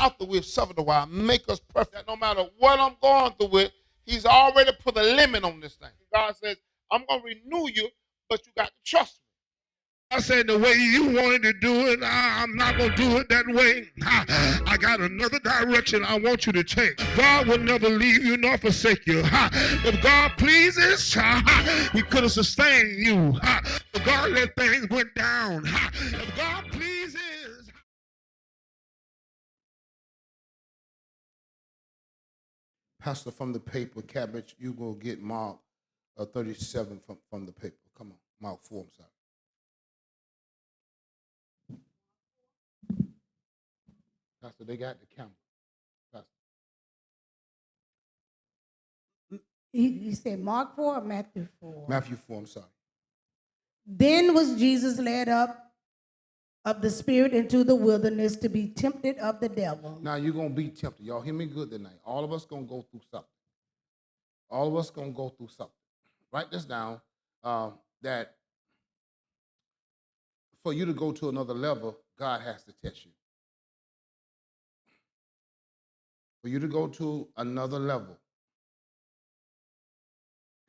after we've suffered a while, make us perfect. That no matter what I'm going through with, he's already put a limit on this thing. God says, I'm going to renew you, but you got to trust me. I said, the way you wanted to do it, I'm not going to do it that way. I got another direction I want you to take. God will never leave you nor forsake you. If God pleases, he could have sustained you. But God let things went down. If God pleases. Pastor, from the paper, Cabbage, you go get Mark 37 from the paper. Come on, Mark 4, I'm sorry. Pastor, they got the camera. Pastor. You said Mark 4 or Matthew 4? Matthew 4, I'm sorry. Then was Jesus led up of the Spirit into the wilderness to be tempted of the devil. Now you're going to be tempted. Y'all hear me good tonight. All of us going to go through something. All of us going to go through something. Write this down, that for you to go to another level, God has to test you. For you to go to another level,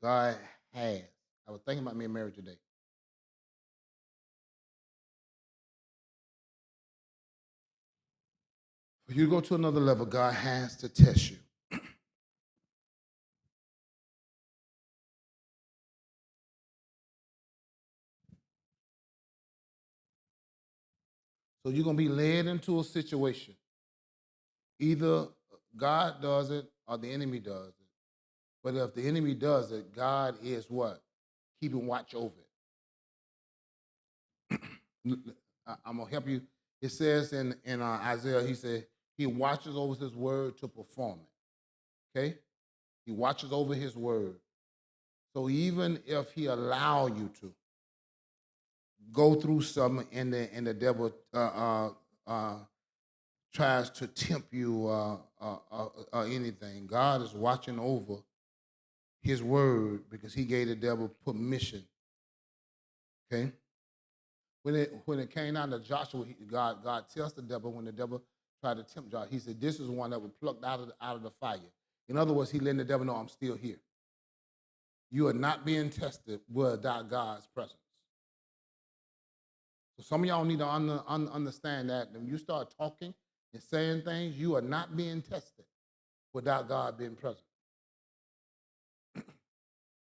God has. I was thinking about me and Mary today. For you to go to another level, God has to test you. So you're going to be led into a situation. Either God does it or the enemy does it. But if the enemy does it, God is what? Keeping watch over it. I'm going to help you. It says in Isaiah, he said, he watches over his word to perform it. Okay? He watches over his word. So even if he allow you to go through something and the devil tries to tempt you or anything, God is watching over his word because he gave the devil permission. Okay? When it came down to Joshua, God tells the devil when the devil tried to tempt Joshua, he said, this is one that was plucked out of the fire. In other words, he letting the devil know I'm still here. You are not being tested without God's presence. So some of y'all need to understand that when you start talking and saying things, you are not being tested without God being present.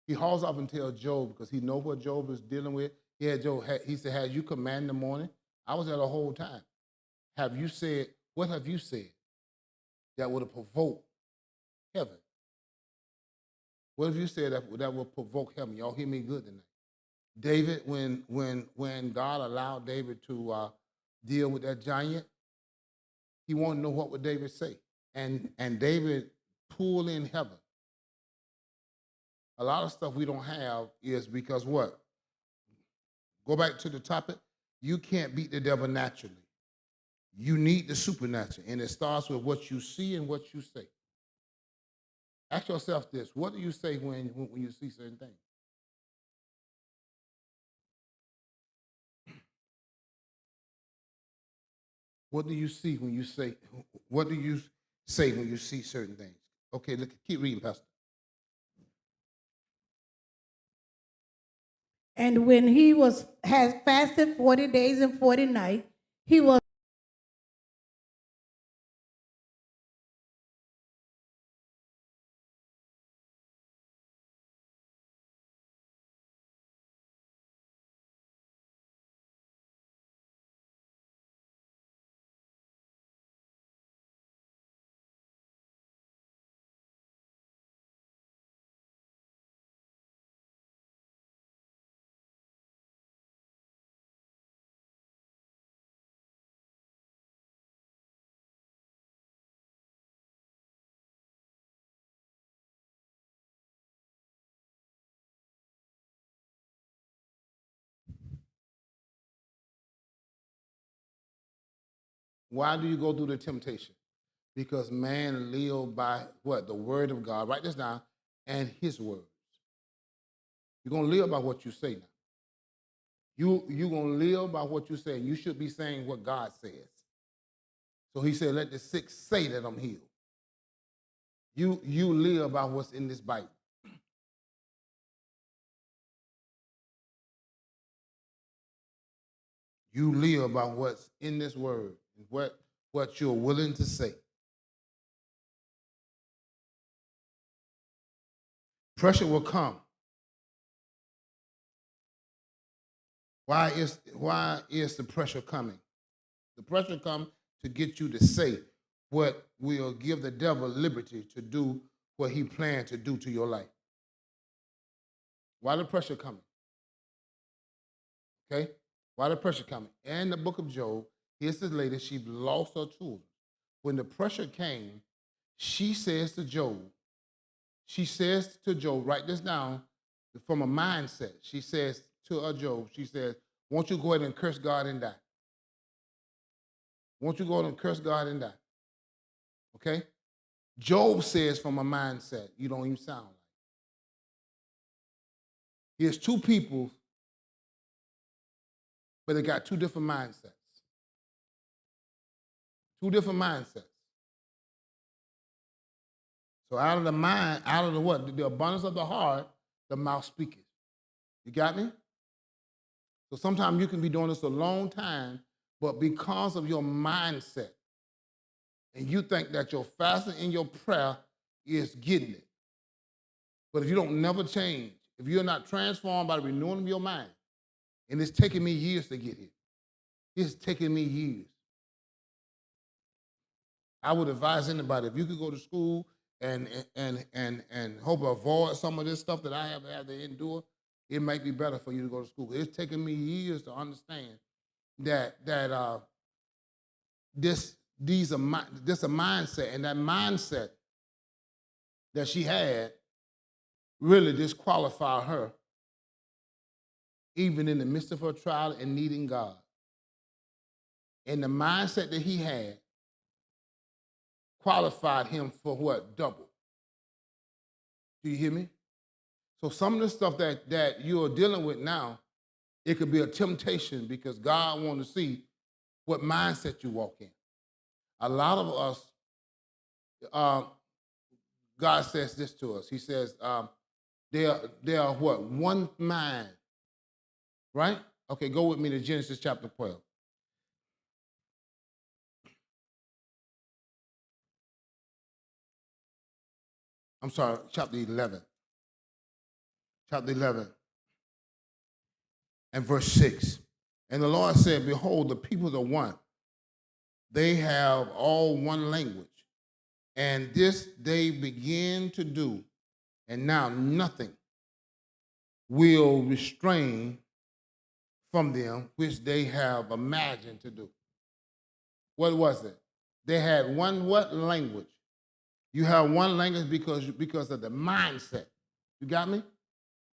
He hauls off and tells Job because he knows what Job is dealing with. He said, "Had you commanded in the morning?" I was there the whole time. What have you said that would have provoked heaven? What have you said that will provoke heaven? Y'all hear me good tonight. David, when God allowed David to deal with that giant, he wanted to know what would David say. And David pulled in heaven. A lot of stuff we don't have is because what? Go back to the topic. You can't beat the devil naturally. You need the supernatural. And it starts with what you see and what you say. Ask yourself this. What do you say when you see certain things? What do you see when you say, what do you say when you see certain things? Okay, look, keep reading, Pastor. And when he has fasted 40 days and 40 nights, he was Why do you go through the temptation? Because man live by what? The word of God. Write this down. And his words. You're going to live by what you say now. You're going to live by what you say. You should be saying what God says. So he said, let the sick say that I'm healed. You live by what's in this Bible. You live by what's in this word, what you're willing to say. Pressure will come. Why is the pressure coming? The pressure comes to get you to say what will give the devil liberty to do what he planned to do to your life. Why the pressure coming? Okay? Why the pressure coming? In the book of Job, here's this lady, she lost her children. When the pressure came, she says to Job, write this down from a mindset. She says to Job, she says, won't you go ahead and curse God and die? Won't you go ahead and curse God and die? Okay? Job says from a mindset, you don't even sound like. Here's two people, but they got two different mindsets. Two different mindsets. So out of the mind, out of the what? The abundance of the heart, the mouth speaketh. You got me? So sometimes you can be doing this a long time, but because of your mindset, and you think that your fasting and your prayer is getting it. But if you don't never change, if you're not transformed by the renewing of your mind, and it's taken me years to get here. It's taken me years. I would advise anybody, if you could go to school and hope to avoid some of this stuff that I have had to endure, it might be better for you to go to school. It's taken me years to understand that this a mindset, and that mindset that she had really disqualified her, even in the midst of her trial and needing God. And the mindset that he had qualified him for what? Double. Do you hear me? So some of the stuff that you're dealing with now, it could be a temptation because God wants to see what mindset you walk in. A lot of us, God says this to us. He says, they are what? One mind. Right? Okay, go with me to Genesis chapter 12. I'm sorry, chapter 11. Chapter 11 and verse 6. And the Lord said, behold, the peoples are one. They have all one language. And this they begin to do. And now nothing will restrain from them which they have imagined to do. What was it? They had one what language? You have one language because of the mindset. You got me?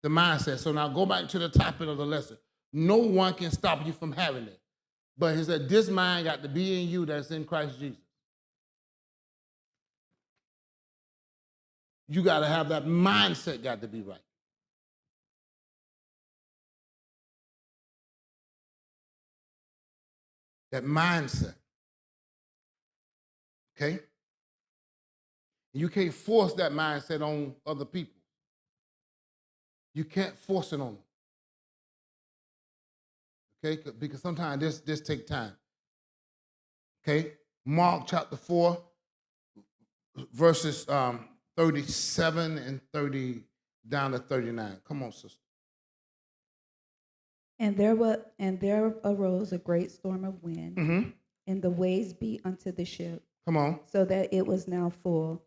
The mindset. So now go back to the topic of the lesson. No one can stop you from having it. But he said, this mind got to be in you that's in Christ Jesus. You got to have that mindset got to be right. That mindset. Okay? You can't force that mindset on other people. You can't force it on them. Okay? Because sometimes this takes time. Okay? Mark chapter 4, verses 37 and 30 down to 39. Come on, sister. And there arose a great storm of wind, and the waves beat unto the ship. Come on. So that it was now full.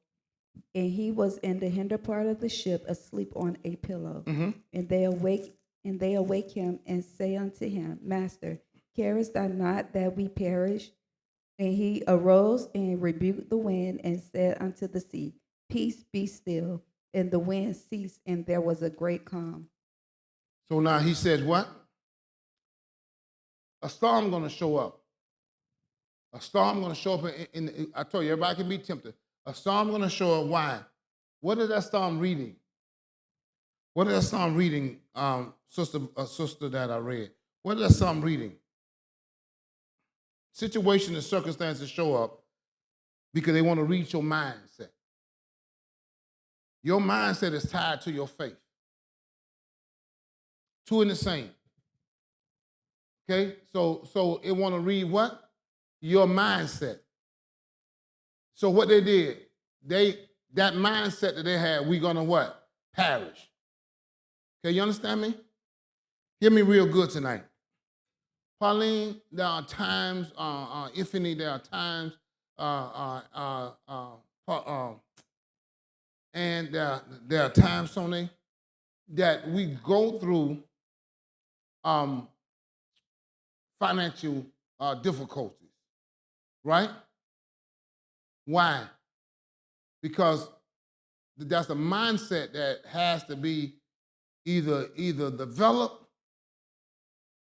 And he was in the hinder part of the ship, asleep on a pillow. And they awake him and say unto him, Master, carest thou not that we perish? And he arose and rebuked the wind and said unto the sea, Peace, be still. And the wind ceased, and there was a great calm. So now he says what? A storm going to show up. A storm going to show up I told you, everybody can be tempted. A storm going to show up. Why? What is that storm reading? What is that storm reading, sister that I read? What is that storm reading? Situation and circumstances show up, because they want to reach your mindset. Your mindset is tied to your faith. Two in the same. Okay? So it want to read what? Your mindset. So what they did, that mindset that they had, we're going to what? Perish. Okay, you understand me? Hear me real good tonight. Pauline, there are times, Ifany, there are times, and there are times, Sonny, that we go through financial difficulties, right? Why? Because that's a mindset that has to be either developed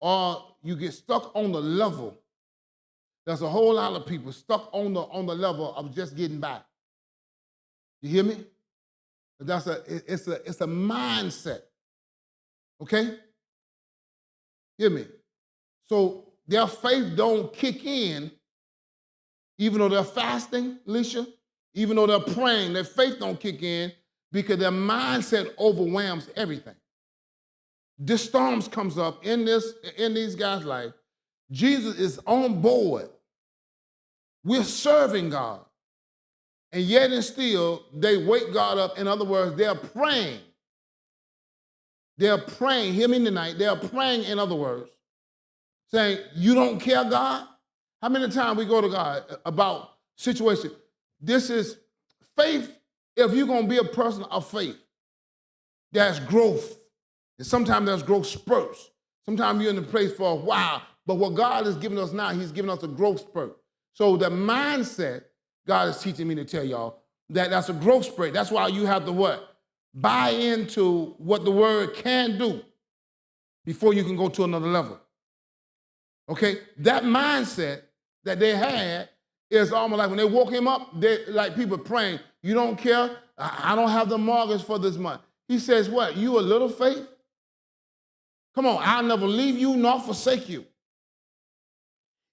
or you get stuck on the level. There's a whole lot of people stuck on the level of just getting by. You hear me? It's a mindset. Okay? Hear me? So their faith don't kick in, even though they're fasting, Alicia, even though they're praying, their faith don't kick in because their mindset overwhelms everything. This storms comes up in these guys' life. Jesus is on board. We're serving God. And yet and still, they wake God up. In other words, they're praying. They're praying. Hear me tonight. They're praying, in other words, saying, you don't care, God? How many times we go to God about situation? This is faith. If you're going to be a person of faith, there's growth. And sometimes there's growth spurts. Sometimes you're in the place for a while. But what God is giving us now, he's giving us a growth spurt. So the mindset, God is teaching me to tell y'all, that's a growth spurt. That's why you have to what? Buy into what the word can do before you can go to another level. Okay? That mindset that they had is almost like when they woke him up, they like people praying, you don't care, I don't have the mortgage for this month. He says, what? You a little faith? Come on, I'll never leave you nor forsake you.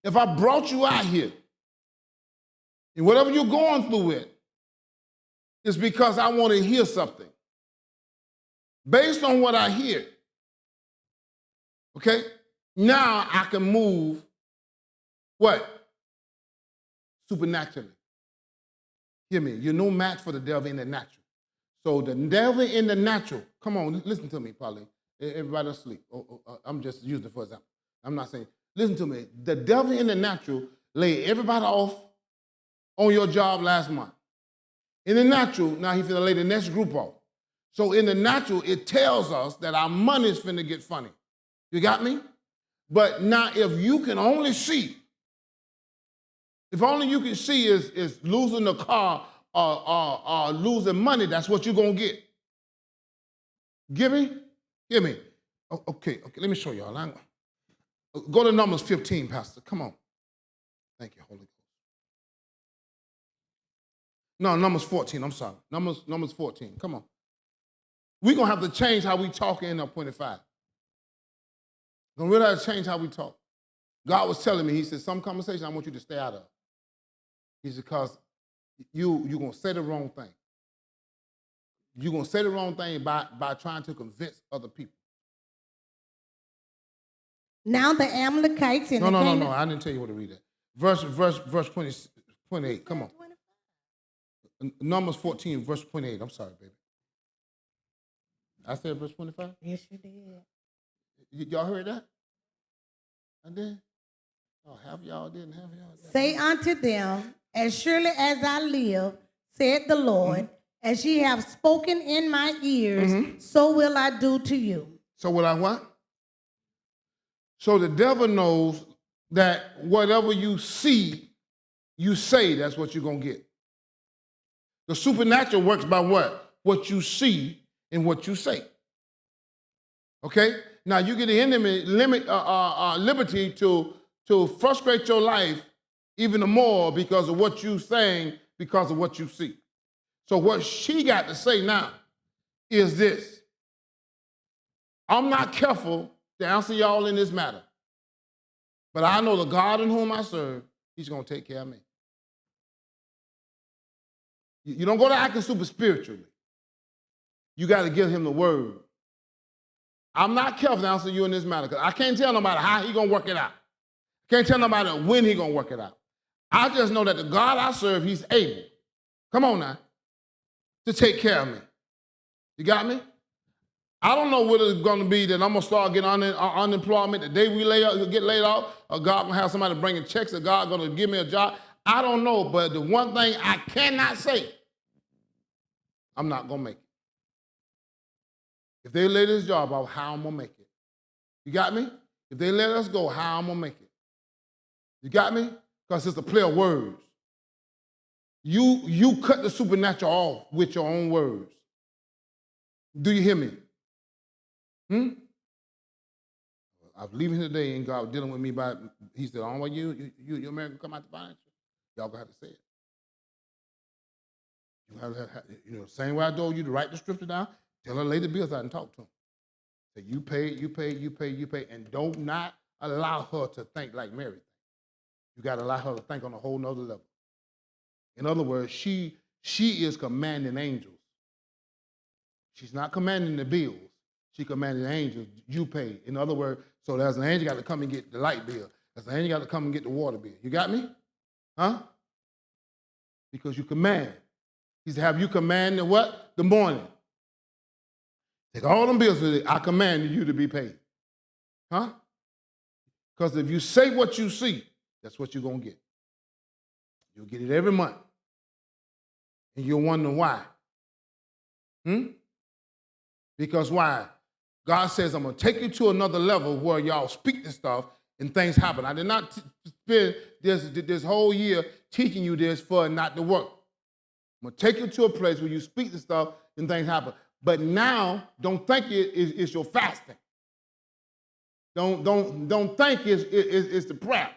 If I brought you out here, and whatever you're going through with, it's because I want to hear something. Based on what I hear, okay, now I can move, what? Supernaturally. Hear me, you're no match for the devil in the natural. So the devil in the natural, come on, listen to me, Pauline. Everybody asleep. I'm just using it for example. I'm not saying, listen to me. The devil in the natural laid everybody off on your job last month. In the natural, now he's finna lay the next group off. So in the natural, it tells us that our money's finna get funny. You got me? But now if you can only see, if only you can see is losing the car or losing money, that's what you're gonna get. Give me? Give me. Okay, let me show y'all. Go to Numbers 15, Pastor. Come on. Thank you, Holy Ghost. No, Numbers 14, I'm sorry. Numbers 14, come on. We're going to have to change how we talk in 25. We're going to really have to change how we talk. God was telling me, he said, some conversation I want you to stay out of. He said, because you're going to say the wrong thing. You're going to say the wrong thing by trying to convince other people. Now the Amalekites in No, I didn't tell you what to read that. Verse 28, come on. Numbers 14, verse 28. I'm sorry, baby. I said verse 25? Yes, you did. Y'all heard that? I did? Oh, half y'all didn't, half y'all didn't. Say unto them, as surely as I live, said the Lord, as ye have spoken in my ears, so will I do to you. So will I what? So the devil knows that whatever you see, you say, that's what you're going to get. The supernatural works by what? What you see and what you say. Okay? Now you get the enemy liberty to frustrate your life even more because of what you're saying, because of what you see. So what she got to say now is this. I'm not careful to answer y'all in this matter, but I know the God in whom I serve, he's going to take care of me. You don't go to acting super spiritually. You got to give him the word. I'm not careful to answer you in this matter because I can't tell nobody how he going to work it out. Can't tell nobody when he going to work it out. I just know that the God I serve, he's able. Come on now. To take care of me. You got me? I don't know whether it's going to be that I'm going to start getting unemployment the day we get laid off, or God going to have somebody bringing checks, or God going to give me a job. I don't know, but the one thing I cannot say, I'm not going to make it. If they lay this job off, how I'm going to make it? You got me? If they let us go, how I'm going to make it? You got me? Because it's a play of words. You cut the supernatural off with your own words. Do you hear me? I'm leaving today and God was dealing with me by, he said, "Oh, well, you American come out the financial. Y'all gonna have to say it. You have to, same way I told you to write the scripture down, tell her lay the bills out and talk to him. Say you pay, and don't not allow her to think like Mary. You got to allow her to think on a whole nother level. In other words, she is commanding angels. She's not commanding the bills. She commanded angels, you pay. In other words, so there's an angel got to come and get the light bill. There's an angel got to come and get the water bill. You got me? Huh? Because you command. He said, have you commanded what? The morning. Take all them bills with it. I command you to be paid. Huh? Because if you say what you see, that's what you're going to get. You'll get it every month. And you'll wonder why. Because why? God says, I'm going to take you to another level where y'all speak this stuff and things happen. I did not spend this whole year teaching you this for it not to work. I'm going to take you to a place where you speak this stuff and things happen. But now, don't think it's your fasting. Don't think it's the prayer.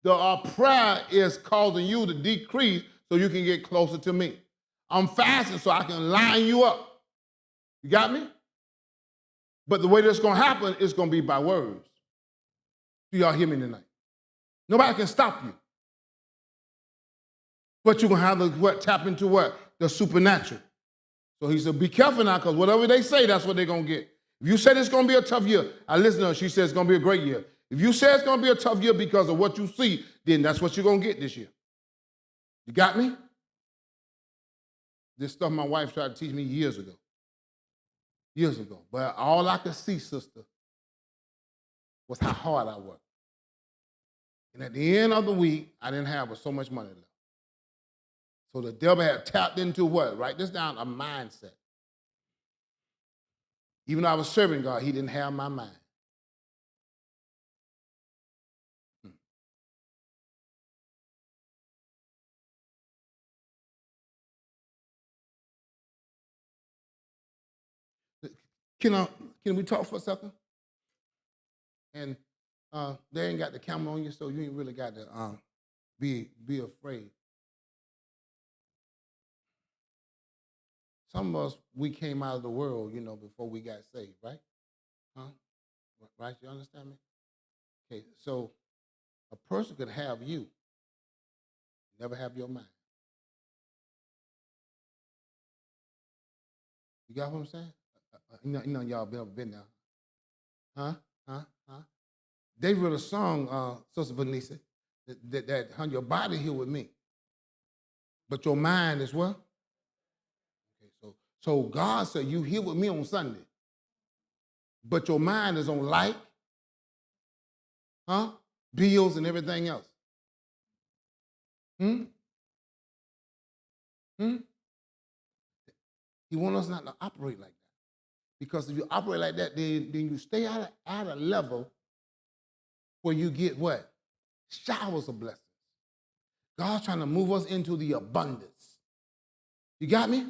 The prayer is causing you to decrease so you can get closer to me. I'm fasting so I can line you up. You got me? But the way that's going to happen is going to be by words. Do y'all hear me tonight? Nobody can stop you. But you're going to have to tap into what? The supernatural. So he said, be careful now, because whatever they say, that's what they're going to get. If you say it's going to be a tough year, I listen to her, she says it's going to be a great year. If you say it's going to be a tough year because of what you see, then that's what you're going to get this year. You got me? This stuff my wife tried to teach me years ago. But all I could see, sister, was how hard I worked. And at the end of the week, I didn't have so much money left. So the devil had tapped into what? Write this down, a mindset. Even though I was serving God, he didn't have my mind. Can we talk for a second? And they ain't got the camera on you, so you ain't really got to be afraid. Some of us, we came out of the world, before we got saved, right? Huh? Right? You understand me? Okay, so a person could have you, never have your mind. You got what I'm saying? Y'all been there. Huh? They wrote a song, Sister Vanessa, that your body here with me, but your mind is what? Okay, so God said, you here with me on Sunday, but your mind is on light, bills and everything else. He wants us not to operate like that. Because if you operate like that, then you stay at a level where you get what? Showers of blessings. God's trying to move us into the abundance. You got me?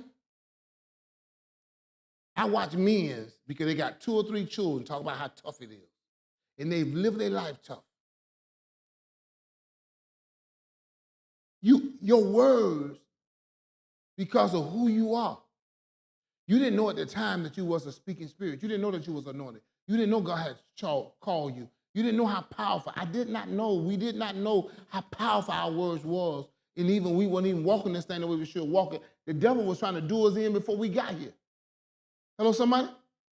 I watch men, because they got 2 or 3 children, talk about how tough it is. And they've lived their life tough. Your words, because of who you are. You didn't know at the time that you was a speaking spirit. You didn't know that you was anointed. You didn't know God had called you. You didn't know how powerful. We did not know how powerful our words was And even we weren't even walking this thing the way we should walk it. The devil was trying to do us in before we got here. Hello, somebody?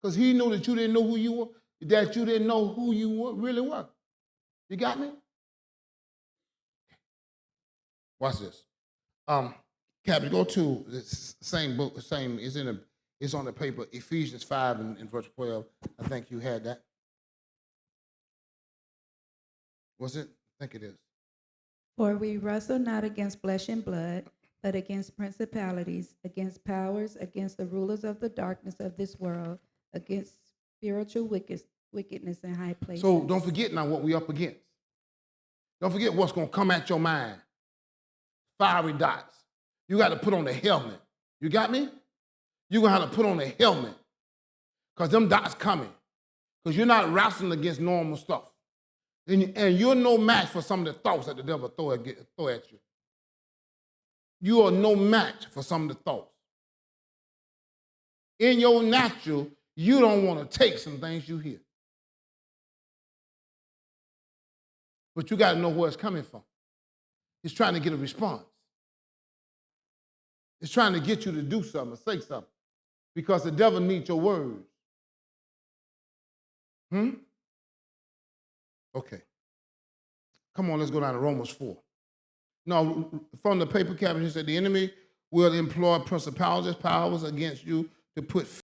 Because he knew that you didn't know who you were, that you didn't know who you really were. You got me? Watch this. Captain, go to the same book, it's on the paper, Ephesians 5 and verse 12. I think you had that. Was it? I think it is. For we wrestle not against flesh and blood, but against principalities, against powers, against the rulers of the darkness of this world, against spiritual wickedness in high places. So don't forget now what we up against. Don't forget what's going to come at your mind. Fiery dots. You got to put on the helmet. You got me? You're going to have to put on the helmet because them dots coming. Because you're not wrestling against normal stuff. And you're no match for some of the thoughts that the devil throw at you. You are no match for some of the thoughts. In your natural, you don't want to take some things you hear. But you got to know where it's coming from. It's trying to get a response. It's trying to get you to do something, or say something. Because the devil needs your words. Okay. Come on, let's go down to Romans 4. No, from the paper cabinet, he said, the enemy will employ principalities, powers against you to put